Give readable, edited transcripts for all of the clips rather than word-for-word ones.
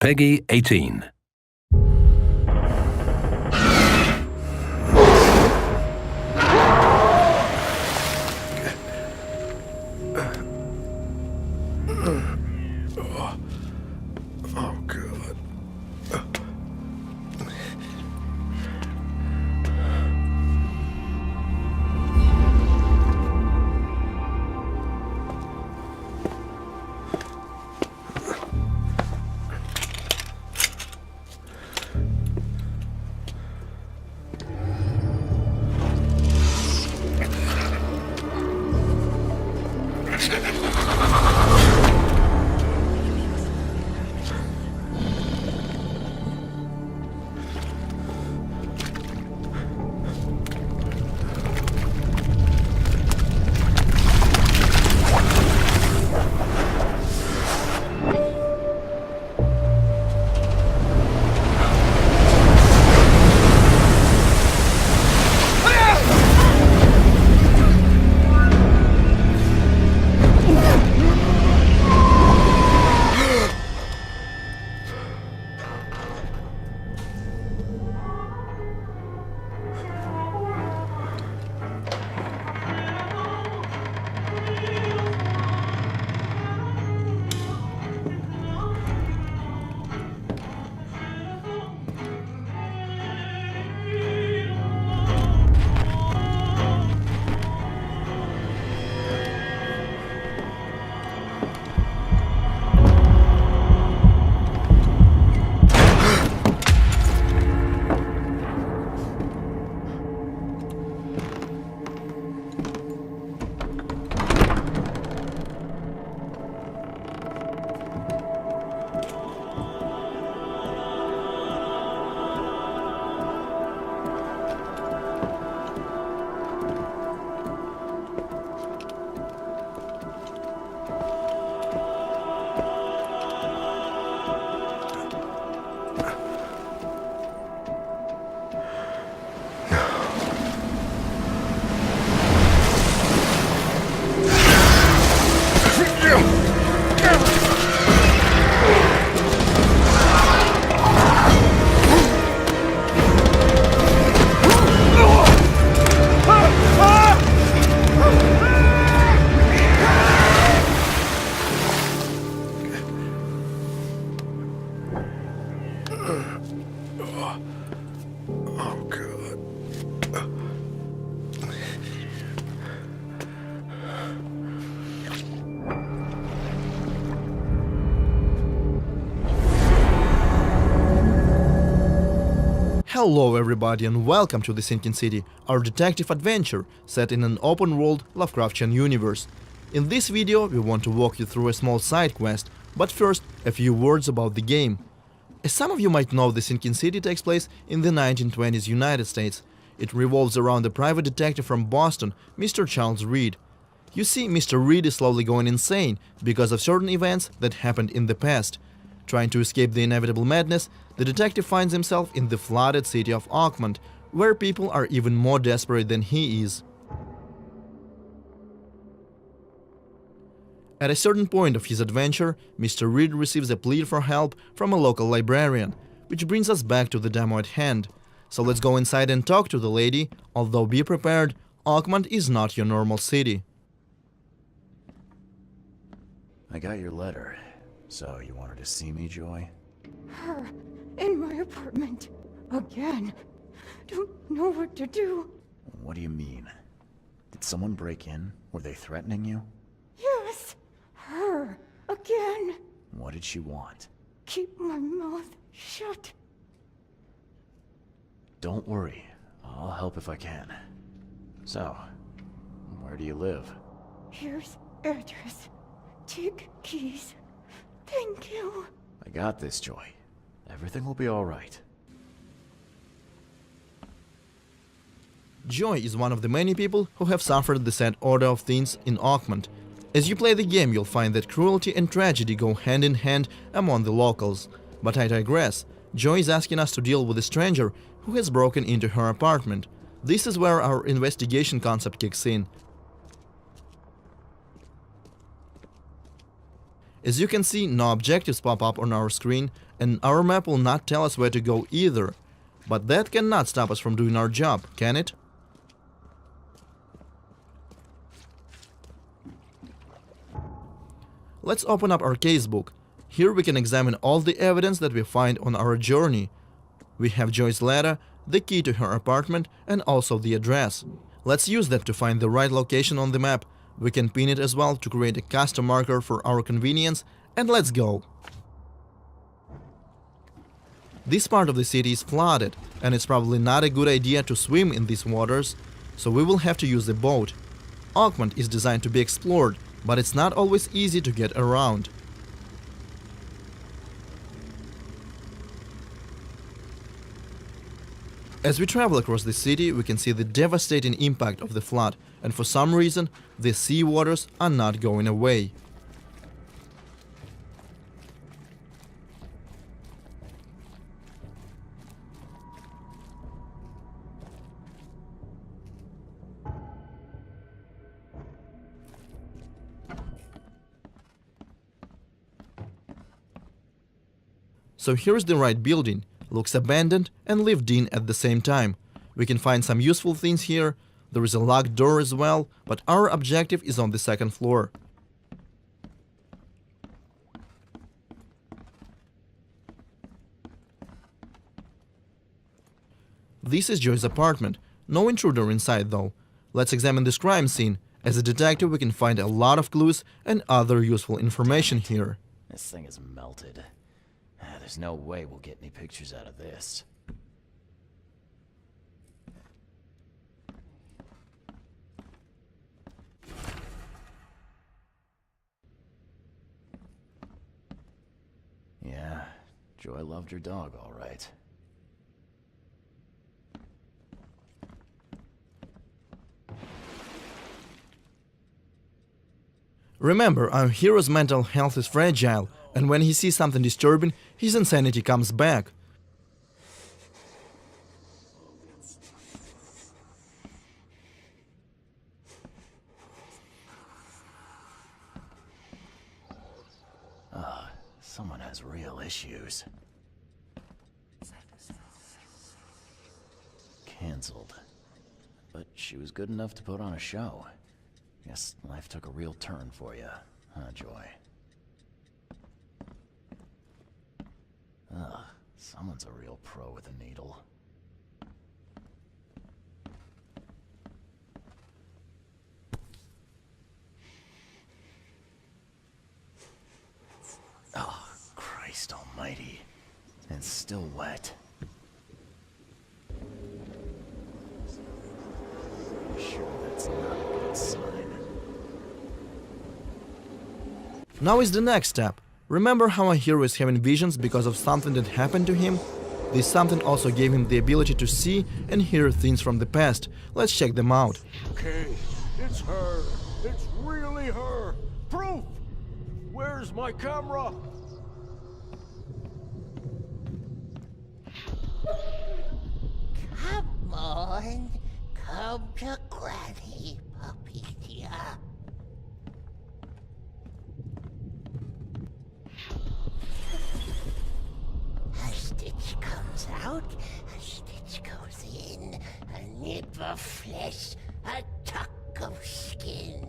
Peggy 18. Oh, God. Oh, God. Hello everybody and welcome to The Sinking City, our detective adventure set in an open-world Lovecraftian universe. In this video we want to walk you through a small side quest, but first a few words about the game. As some of you might know, The Sinking City takes place in the 1920s United States. It revolves around a private detective from Boston, Mr. Charles Reed. You see, Mr. Reed is slowly going insane because of certain events that happened in the past. Trying to escape the inevitable madness, the detective finds himself in the flooded city of Oakmont, where people are even more desperate than he is. At a certain point of his adventure, Mr. Reed receives a plea for help from a local librarian, which brings us back to the demo at hand. So let's go inside and talk to the lady, although be prepared, Oakmont is not your normal city. I got your letter. So, you wanted to see me, Joy? Her in my apartment again. Don't know what to do. What do you mean? Did someone break in? Were they threatening you? Yes, her again. What did she want? Keep my mouth shut. Don't worry. I'll help if I can. So, where do you live? Here's address. Take keys. Thank you. I got this, Joy. Everything will be alright. Joy is one of the many people who have suffered the sad order of things in Oakmont. As you play the game, you'll find that cruelty and tragedy go hand in hand among the locals. But I digress. Joy is asking us to deal with a stranger who has broken into her apartment. This is where our investigation concept kicks in. As you can see, no objectives pop up on our screen, and our map will not tell us where to go either. But that cannot stop us from doing our job, can it? Let's open up our casebook. Here we can examine all the evidence that we find on our journey. We have Joy's letter, the key to her apartment, and also the address. Let's use that to find the right location on the map. We can pin it as well to create a custom marker for our convenience, and let's go. This part of the city is flooded, and it's probably not a good idea to swim in these waters, so we will have to use a boat. Oakmont is designed to be explored, but it's not always easy to get around. As we travel across the city, we can see the devastating impact of the flood, and for some reason, the sea waters are not going away. So here's the right building. Looks abandoned and lived in at the same time. We can find some useful things here. There is a locked door as well, but our objective is on the second floor. This is Joy's apartment. No intruder inside though. Let's examine this crime scene. As a detective, we can find a lot of clues and other useful information here. This thing is melted. There's no way we'll get any pictures out of this. Yeah, Joy loved her dog, all right. Remember, our hero's mental health is fragile, and when he sees something disturbing, his insanity comes back. Someone has real issues. Cancelled. But she was good enough to put on a show. Guess life took a real turn for you, huh, Joy? Ugh, someone's a real pro with a needle. Oh, Christ almighty. And still wet. Sure, that's not a good sign. Now is the next step. Remember how our hero is having visions because of something that happened to him? This something also gave him the ability to see and hear things from the past. Let's check them out. Okay, it's her. It's really her. Proof! Where's my camera? Come on, come to Granny, puppy dear. A stitch comes out, a stitch goes in, a nip of flesh, a tuck of skin.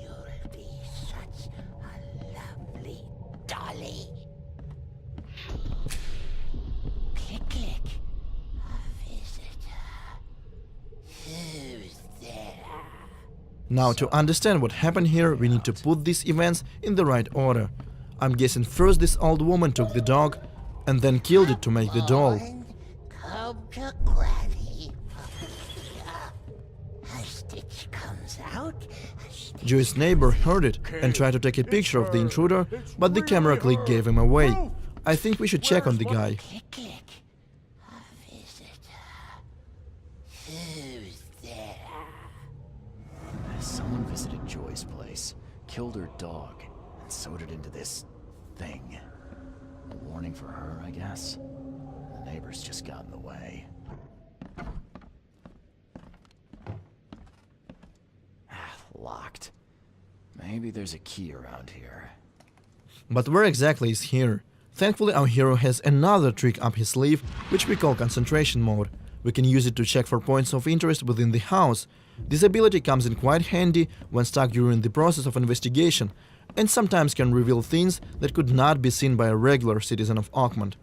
You'll be such a lovely dolly. Click, click. A visitor. Who's there? Now, to understand what happened here, we need to put these events in the right order. I'm guessing first this old woman took the dog and then killed it to make the doll. Come to Granny, puppy dear. A stitch comes out, a stitch Joy's neighbor heard it and tried to take a picture of the intruder, but the camera click gave him away. I think we should check on the guy. click, click. A visitor. Who's there? Someone visited Joy's place, killed her dog, and sewed it into this thing. A warning for her, I guess. The neighbors just got in the way. Locked. Maybe Maybe there's a key around here. But where exactly is here? Thankfully, our hero has another trick up his sleeve, which we call concentration mode. We can use it to check for points of interest within the house. This ability comes in quite handy when stuck during the process of investigation, and sometimes can reveal things that could not be seen by a regular citizen of Oakmont.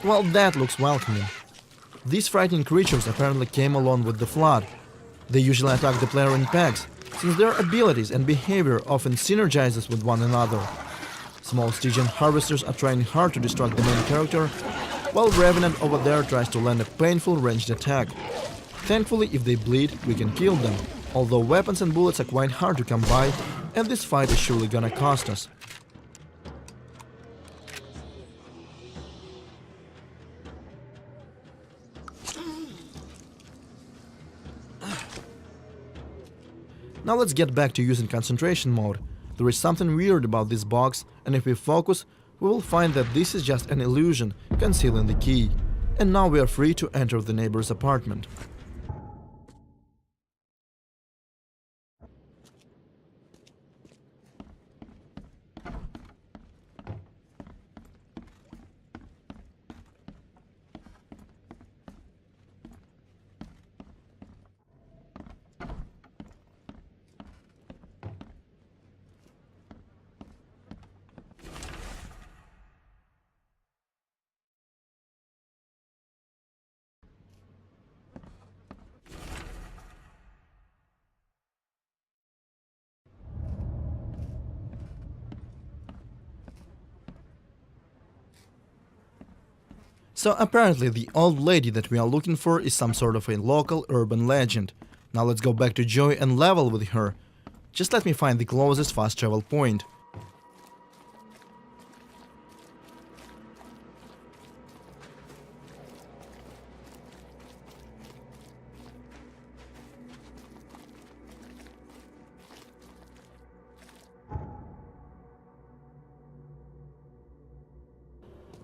Well, that looks welcoming. These frightening creatures apparently came along with the flood. They usually attack the player in packs, since their abilities and behavior often synergizes with one another. Small Stygian harvesters are trying hard to distract the main character, while Revenant over there tries to land a painful ranged attack. Thankfully, if they bleed, we can kill them, although weapons and bullets are quite hard to come by, and this fight is surely gonna cost us. Now let's get back to using concentration mode. There is something weird about this box, and if we focus, we will find that this is just an illusion concealing the key. And now we are free to enter the neighbor's apartment. So apparently the old lady that we are looking for is some sort of a local urban legend. Now let's go back to Joy and level with her. Just let me find the closest fast travel point.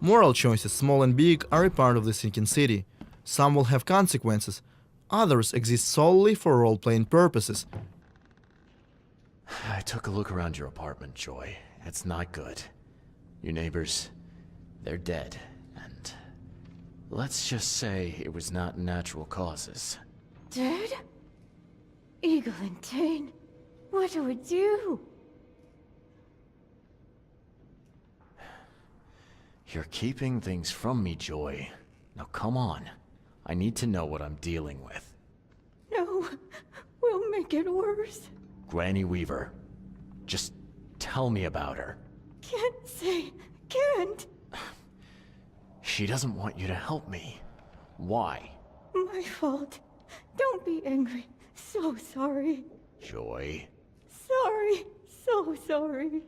Moral choices, small and big, are a part of the sinking city. Some will have consequences, others exist solely for role-playing purposes. I took a look around your apartment, Joy. It's not good. Your neighbors, they're dead, and let's just say it was not natural causes. Dead? Eglantine, what do we do? You're keeping things from me, Joy. Now come on. I need to know what I'm dealing with. No, we'll make it worse. Granny Weaver. Just tell me about her. Can't say, can't. She doesn't want you to help me. Why? My fault. Don't be angry. So sorry. Joy. Sorry. So sorry.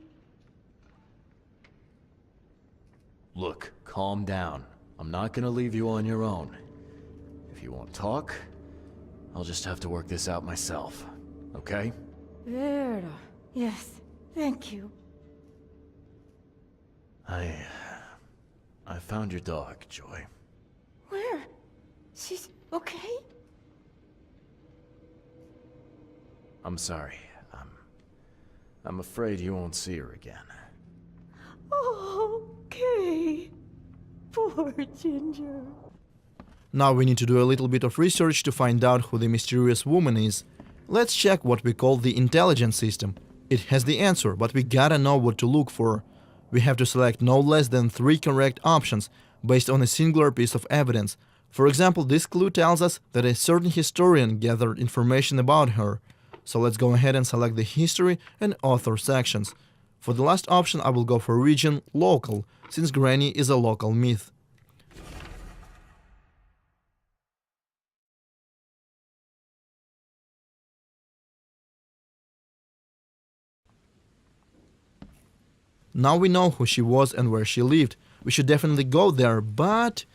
Look, calm down. I'm not gonna leave you on your own. If you won't talk, I'll just have to work this out myself. Okay? Vera. Yes, thank you. I found your dog, Joy. Where? She's okay? I'm sorry. I'm afraid you won't see her again. Okay. Poor Ginger. Now we need to do a little bit of research to find out who the mysterious woman is. Let's check what we call the intelligence system. It has the answer, but we gotta know what to look for. We have to select no less than 3 correct options based on a singular piece of evidence. For example, this clue tells us that a certain historian gathered information about her. So let's go ahead and select the history and author sections. For the last option, I will go for region local, since Granny is a local myth. Now we know who she was and where she lived. We should definitely go there, but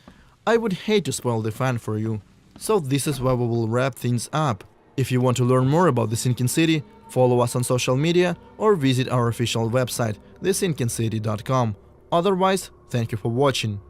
I would hate to spoil the fun for you. So this is where we will wrap things up. If you want to learn more about the Sinking City, follow us on social media or visit our official website, thesinkincity.com. Otherwise, thank you for watching.